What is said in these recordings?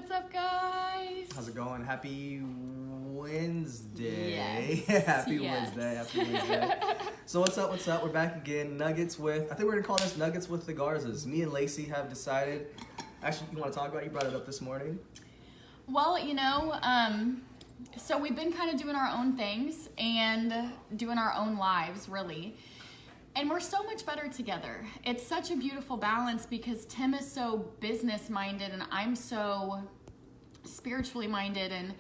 What's up, guys? How's it going? Happy Wednesday. Yes. Happy Wednesday. So what's up? We're back again. I think we're going to call this Nuggets with the Garzas. Me and Lacy have decided. Actually, you want to talk about it? You brought it up this morning. Well, so we've been kind of doing our own things and doing our own lives, really. And we're so much better together. It's such a beautiful balance because Tim is so business-minded and I'm so spiritually minded and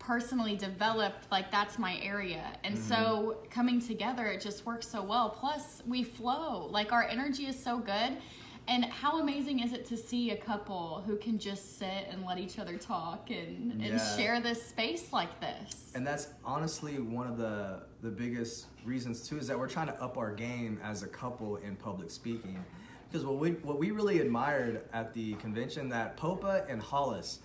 personally developed. Like, that's my area. And so coming together, it just works so well. Plus, we flow. Like, our energy is so good. And how amazing is it to see a couple who can just sit and let each other talk and share this space like this? And that's honestly one of the biggest reasons too, is that we're trying to up our game as a couple in public speaking. Because what we really admired at the convention, that Popa and Hollis,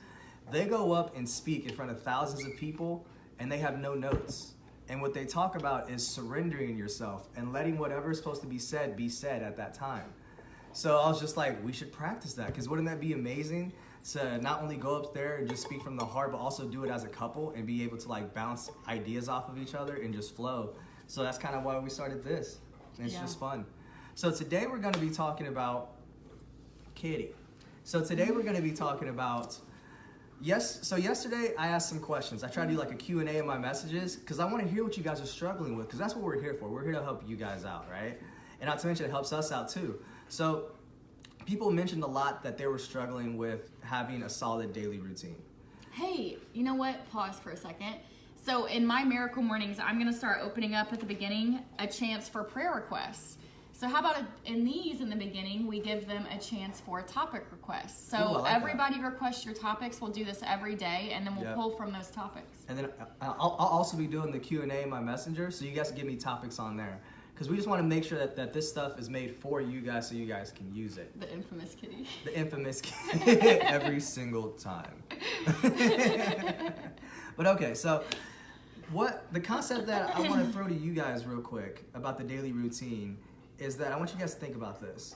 they go up and speak in front of thousands of people and they have no notes. And what they talk about is surrendering yourself and letting whatever is supposed to be said at that time. So I was just like, we should practice that, because wouldn't that be amazing to not only go up there and just speak from the heart, but also do it as a couple and be able to like bounce ideas off of each other and just flow. So that's kind of why we started this. And it's just fun. So today we're going to be talking about Kitty. So today we're going to be talking about, so yesterday I asked some questions. I tried to do like a Q&A in my messages because I want to hear what you guys are struggling with, because that's what we're here for. We're here to help you guys out, right? And not to mention it helps us out too. So people mentioned a lot that they were struggling with having a solid daily routine. Hey, you know what? Pause for a second. So in my Miracle Mornings, I'm going to start opening up at the beginning a chance for prayer requests. So how about in the beginning, we give them a chance for topic requests. So everybody request your topics. We'll do this every day, and then we'll pull from those topics. And then I'll also be doing the Q&A in my messenger, so you guys can give me topics on there. Because we just want to make sure that this stuff is made for you guys so you guys can use it. The infamous kitty. The infamous kitty every single time. But okay, so the concept that I want to throw to you guys real quick about the daily routine is that I want you guys to think about this.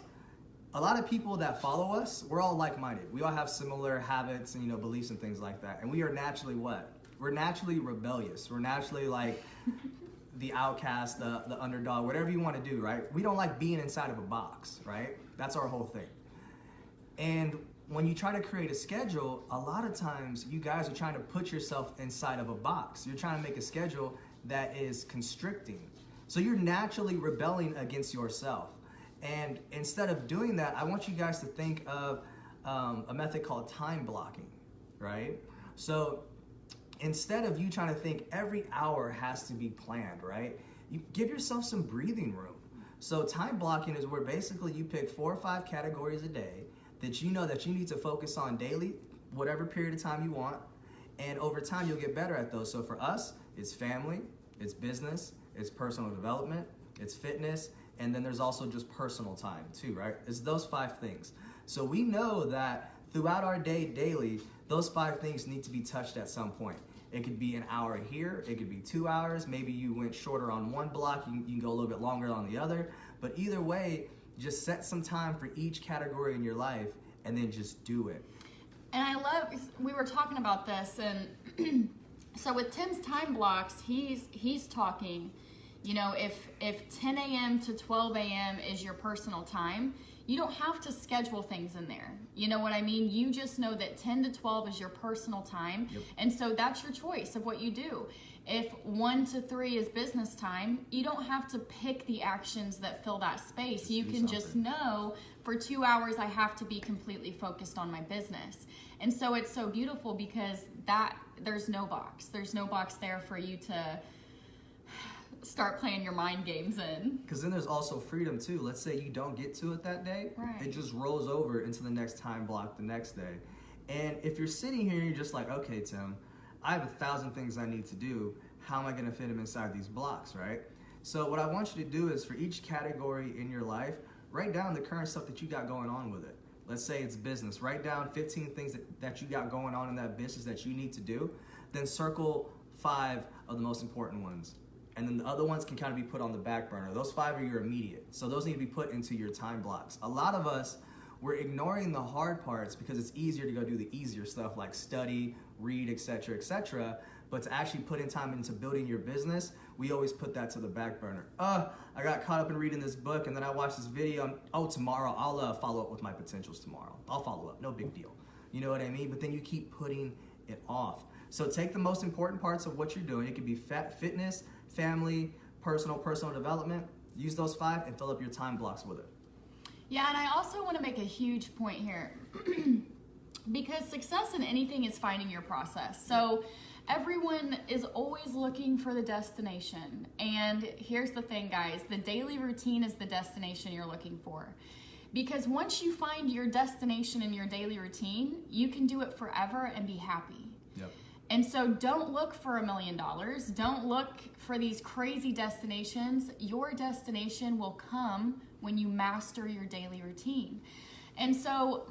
A lot of people that follow us, we're all like-minded. We all have similar habits and beliefs and things like that. And we are naturally what? We're naturally rebellious. We're naturally like the outcast, the underdog, whatever you want to do, right? We don't like being inside of a box, right? That's our whole thing. And when you try to create a schedule, a lot of times you guys are trying to put yourself inside of a box. You're trying to make a schedule that is constricting. So you're naturally rebelling against yourself. And instead of doing that, I want you guys to think of a method called time blocking, right? So instead of you trying to think every hour has to be planned, right? You give yourself some breathing room. So time blocking is where basically you pick 4 or 5 categories a day that you know that you need to focus on daily, whatever period of time you want. And over time, you'll get better at those. So for us, it's family, it's business, it's personal development, it's fitness, and then there's also just personal time too, right? It's those 5 things. So we know that throughout our day daily, those 5 things need to be touched at some point. It could be an hour here, it could be 2 hours, maybe you went shorter on one block, you can go a little bit longer on the other, but either way, just set some time for each category in your life and then just do it. And we were talking about this, and so with Tim's time blocks, he's talking, if 10 a.m. to 12 a.m. is your personal time, you don't have to schedule things in there. You know what I mean? You just know that 10 to 12 is your personal time. Yep. And so that's your choice of what you do. If 1 to 3 is business time, you don't have to pick the actions that fill that space. You can just know for 2 hours I have to be completely focused on my business. And so it's so beautiful because there's no box. There's no box there for you to start playing your mind games in. Because then there's also freedom too. Let's say you don't get to it that day, it just rolls over into the next time block the next day. And if you're sitting here and you're just like, okay, Tim, I have 1,000 things I need to do. How am I going to fit them inside these blocks, right? So what I want you to do is for each category in your life, write down the current stuff that you got going on with it. Let's say it's business. Write down 15 things that you got going on in that business that you need to do. Then circle 5 of the most important ones. And then the other ones can kind of be put on the back burner. Those 5 are your immediate. So those need to be put into your time blocks. A lot of us, we're ignoring the hard parts because it's easier to go do the easier stuff like study, read, etc., etc. But to actually put in time into building your business, we always put that to the back burner. I got caught up in reading this book and then I watched this video. Tomorrow I'll follow up with my potentials tomorrow. I'll follow up, no big deal. You know what I mean? But then you keep putting it off. So take the most important parts of what you're doing. It could be fitness, family, personal development. Use those 5 and fill up your time blocks with it. Yeah, and I also want to make a huge point here because success in anything is finding your process. So everyone is always looking for the destination. And here's the thing, guys, the daily routine is the destination you're looking for. Because once you find your destination in your daily routine, you can do it forever and be happy. Yep. And so don't look for $1 million. Don't look for these crazy destinations. Your destination will come when you master your daily routine. And so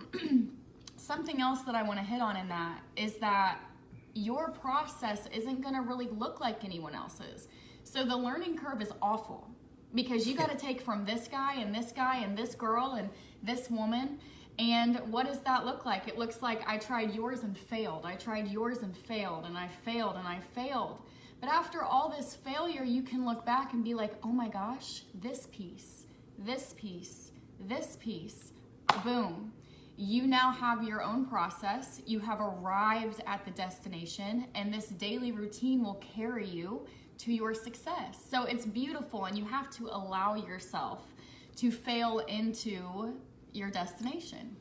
something else that I want to hit on in that is that your process isn't going to really look like anyone else's. So the learning curve is awful because you got to take from this guy and this guy and this girl and this woman. And what does that look like? It looks like I tried yours and failed. I tried yours and failed, and I failed and I failed. But after all this failure, you can look back and be like, oh my gosh, this piece, this piece, this piece, boom. You now have your own process. You have arrived at the destination, and this daily routine will carry you to your success. So it's beautiful, and you have to allow yourself to fail into your destination.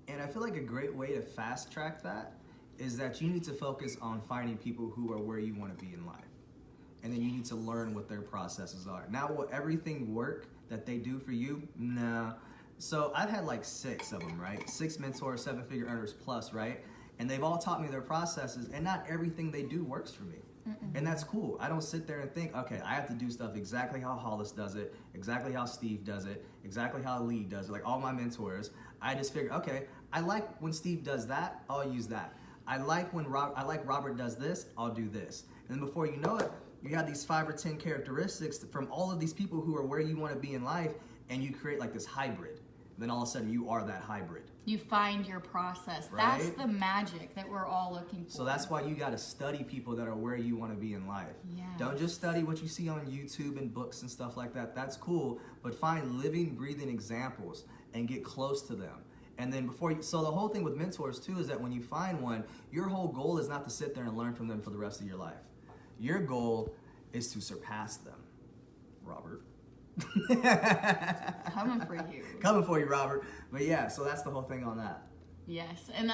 And I feel like a great way to fast track that is that you need to focus on finding people who are where you want to be in life. And then you need to learn what their processes are. Now, will everything work that they do for you? No. So I've had like 6 of them, right? 6 mentors, 7-figure earners plus, right? And they've all taught me their processes, and not everything they do works for me. And that's cool. I don't sit there and think, okay, I have to do stuff exactly how Hollis does it, exactly how Steve does it, exactly how Lee does it, like all my mentors. I just figure, okay, I like when Steve does that, I'll use that. I like when Robert does this, I'll do this. And then before you know it, you have these 5 or 10 characteristics from all of these people who are where you want to be in life, and you create like this hybrid. Then all of a sudden you are that hybrid. You find your process. Right? That's the magic that we're all looking for. So that's why you got to study people that are where you want to be in life. Yes. Don't just study what you see on YouTube and books and stuff like that. That's cool, but find living, breathing examples and get close to them. And then so the whole thing with mentors too is that when you find one, your whole goal is not to sit there and learn from them for the rest of your life. Your goal is to surpass them, Robert. Coming for you. Coming for you, Robert. But yeah, so that's the whole thing on that. Yes, and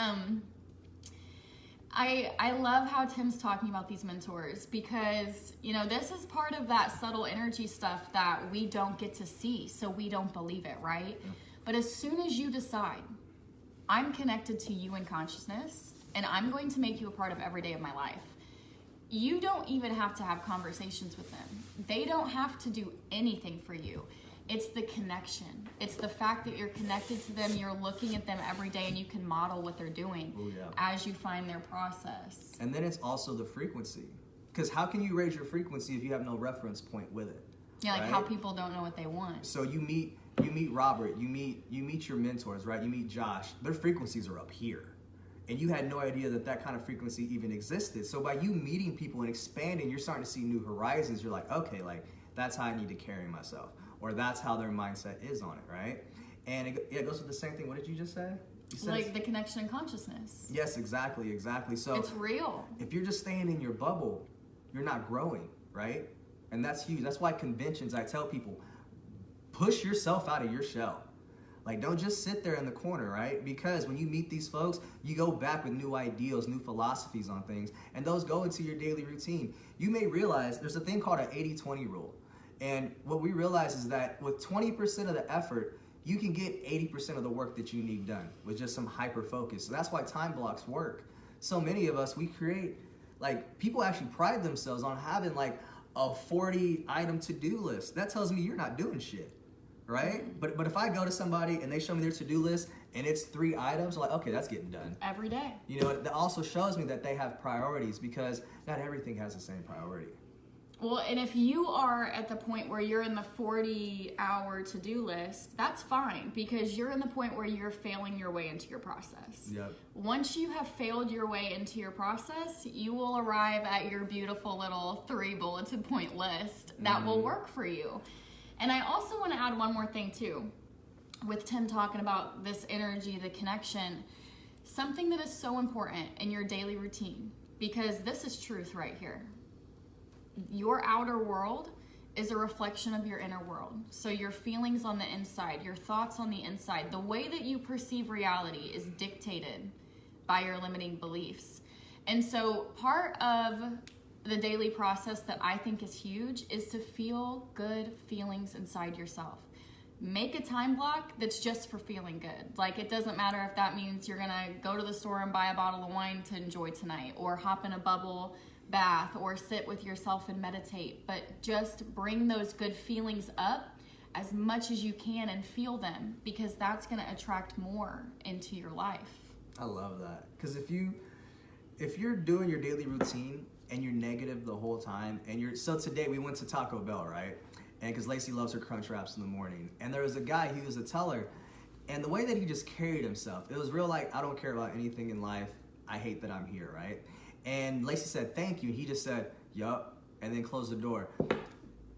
I love how Tim's talking about these mentors because, you know, this is part of that subtle energy stuff that we don't get to see, so we don't believe it, right? Yeah. But as soon as you decide, I'm connected to you in consciousness, and I'm going to make you a part of every day of my life, you don't even have to have conversations with them. They don't have to do anything for you. It's the connection. It's the fact that you're connected to them, you're looking at them every day, and you can model what they're doing as you find their process. And then it's also the frequency. Because how can you raise your frequency if you have no reference point with it? Yeah, like how people don't know what they want. So you meet Robert, you meet your mentors, right? You meet Josh. Their frequencies are up here. And you had no idea that kind of frequency even existed. So by you meeting people and expanding, you're starting to see new horizons. You're like, okay, like that's how I need to carry myself. Or that's how their mindset is on it, right? And it goes with the same thing. What did you just say? You said like the connection and consciousness. Yes, exactly. So it's real. If you're just staying in your bubble, you're not growing, right? And that's huge. That's why conventions, I tell people, push yourself out of your shell. Like, don't just sit there in the corner, right? Because when you meet these folks, you go back with new ideas, new philosophies on things, and those go into your daily routine. You may realize there's a thing called an 80-20 rule. And what we realize is that with 20% of the effort, you can get 80% of the work that you need done with just some hyper focus. So that's why time blocks work. So many of us, we create, like, people actually pride themselves on having like a 40-item to-do list. That tells me you're not doing shit. Right? But if I go to somebody and they show me their to-do list and it's 3 items, I'm like, okay, that's getting done. Every day. You know, that also shows me that they have priorities because not everything has the same priority. Well, and if you are at the point where you're in the 40-hour to-do list, that's fine, because you're in the point where you're failing your way into your process. Yep. Once you have failed your way into your process, you will arrive at your beautiful little 3 bulleted point list that will work for you. And I also want to add one more thing too. With Tim talking about this energy, the connection, something that is so important in your daily routine, because this is truth right here. Your outer world is a reflection of your inner world. So your feelings on the inside, your thoughts on the inside, the way that you perceive reality is dictated by your limiting beliefs. And so part of the daily process that I think is huge is to feel good feelings inside yourself. Make a time block that's just for feeling good. Like, it doesn't matter if that means you're gonna go to the store and buy a bottle of wine to enjoy tonight, or hop in a bubble bath, or sit with yourself and meditate, but just bring those good feelings up as much as you can and feel them, because that's going to attract more into your life. I love that, because if you're doing your daily routine and you're negative the whole time, and so today we went to Taco Bell, right? And because Lacy loves her crunch wraps in the morning, and there was a guy, he was a teller, and the way that he just carried himself, it was real like, I don't care about anything in life, I hate that I'm here, right? And Lacy said, thank you. He just said, yup, and then closed the door.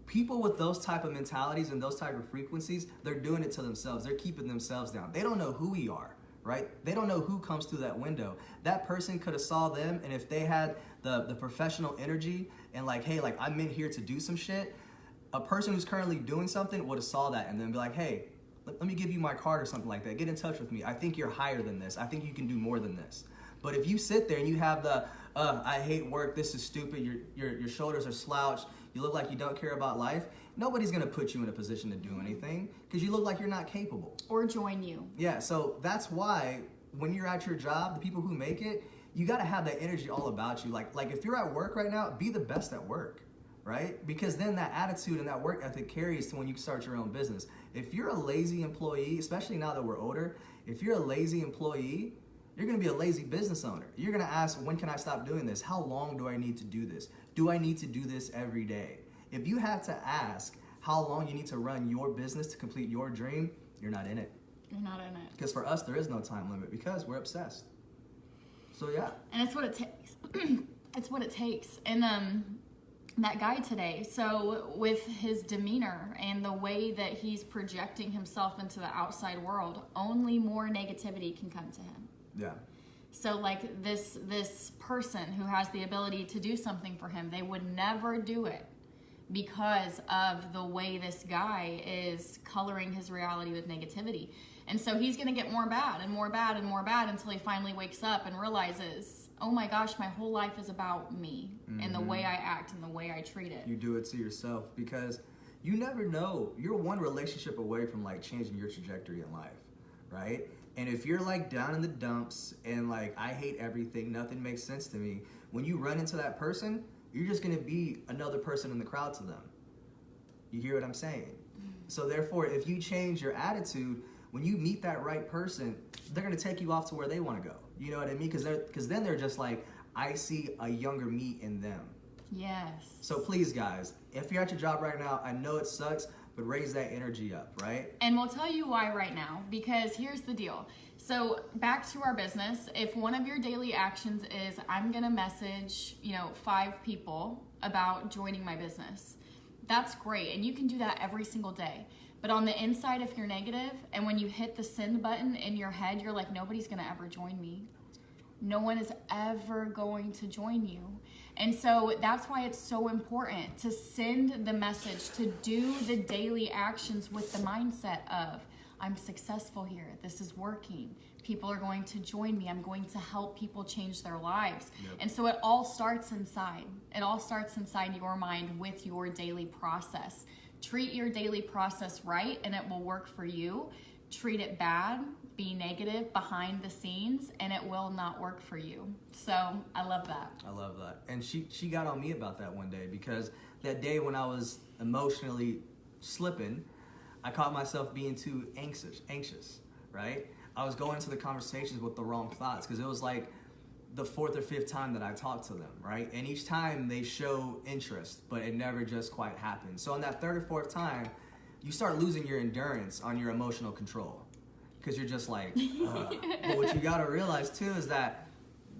People with those type of mentalities and those type of frequencies, they're doing it to themselves. They're keeping themselves down. They don't know who we are, right? They don't know who comes through that window. That person could have saw them, and if they had the professional energy and like, hey, like, I'm in here to do some shit, a person who's currently doing something would have saw that and then be like, hey, let me give you my card or something like that. Get in touch with me. I think you're higher than this. I think you can do more than this. But if you sit there and you have the, I hate work, this is stupid, your shoulders are slouched, you look like you don't care about life, nobody's gonna put you in a position to do anything because you look like you're not capable. Or join you. Yeah, so that's why when you're at your job, the people who make it, you gotta have that energy all about you. Like if you're at work right now, be the best at work, right? Because then that attitude and that work ethic carries to when you start your own business. If you're a lazy employee, especially now that we're older, if you're a lazy employee, you're gonna be a lazy business owner. You're gonna ask, when can I stop doing this? How long do I need to do this? Do I need to do this every day? If you have to ask how long you need to run your business to complete your dream, you're not in it. You're not in it. Because for us, there is no time limit because we're obsessed. So yeah. And it's what it takes. It's what it takes. And that guy today, so with his demeanor and the way that he's projecting himself into the outside world, only more negativity can come to him. Yeah. So like this person who has the ability to do something for him, they would never do it because of the way this guy is coloring his reality with negativity. And so he's going to get more bad and more bad and more bad until he finally wakes up and realizes, oh my gosh, my whole life is about me and the way I act and the way I treat it. You do it to yourself because you never know. You're one relationship away from like changing your trajectory in life, right? And if you're like down in the dumps and like, I hate everything, nothing makes sense to me, when you run into that person, you're just gonna be another person in the crowd to them. You hear what I'm saying? So therefore, if you change your attitude, when you meet that right person, they're gonna take you off to where they wanna go. You know what I mean? Because then they're just like, I see a younger me in them. Yes. So please guys, if you're at your job right now, I know it sucks, but raise that energy up, right? And we'll tell you why right now, because here's the deal. So back to our business, if one of your daily actions is, I'm gonna message, 5 people about joining my business, that's great. And you can do that every single day. But on the inside, if you're negative, and when you hit the send button in your head, you're like, nobody's gonna ever join me. No one is ever going to join you. And so that's why it's so important to send the message, to do the daily actions with the mindset of, I'm successful here, this is working, people are going to join me, I'm going to help people change their lives. Yep. And so it all starts inside. It all starts inside your mind with your daily process. Treat your daily process right and it will work for you. Treat it bad, be negative behind the scenes, and it will not work for you. So I love that. I love that. And she got on me about that one day because that day when I was emotionally slipping, I caught myself being too anxious, right? I was going into the conversations with the wrong thoughts because it was like the 4th or 5th time that I talk to them, right? And each time they show interest, but it never just quite happens. So on that 3rd or 4th time, you start losing your endurance on your emotional control, because you're just like, but what you gotta realize too is that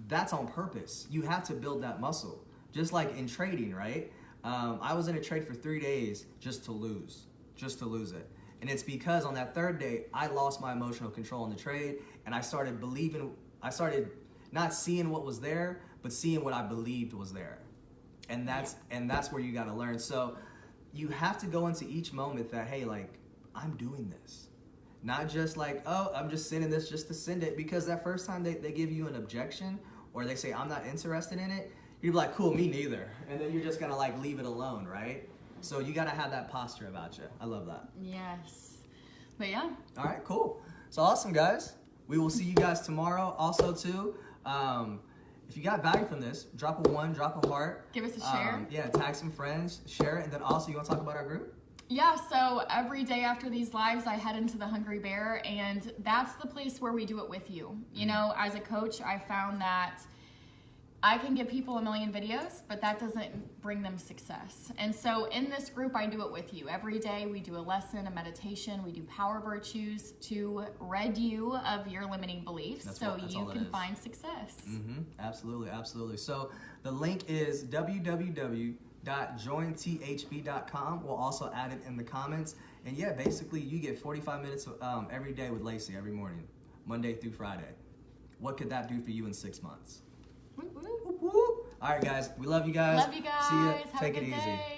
that's on purpose. You have to build that muscle. Just like in trading, right? I was in a trade for 3 days just to lose it. And it's because on that 3rd day, I lost my emotional control in the trade, and I started not seeing what was there, but seeing what I believed was there. And that's where you gotta learn. So you have to go into each moment that, hey, like, I'm doing this. Not just like, oh, I'm just sending this just to send it, because that first time they give you an objection, or they say, I'm not interested in it, you're like, cool, me neither. And then you're just gonna like leave it alone, right? So you gotta have that posture about you. I love that. Yes. But yeah. All right, cool. So awesome, guys. We will see you guys tomorrow. Also, too, if you got value from this, drop a 1, drop a heart. Give us a share. Yeah, tag some friends, share it. And then also, you wanna talk about our group? Yeah, so every day after these lives, I head into the Hungry Bear, and that's the place where we do it with you. You know, as a coach, I found that I can give people a million videos, but that doesn't bring them success. And so in this group, I do it with you. Every day we do a lesson, a meditation, we do power virtues to rid you of your limiting beliefs so you can find success. Absolutely, absolutely. So the link is www.jointhb.com. We'll also add it in the comments. And yeah, basically you get 45 minutes every day with Lacy every morning, Monday through Friday. What could that do for you in 6 months? Woo, woo. All right, guys. We love you guys. Love you guys. See ya. Have Take a good it easy. day.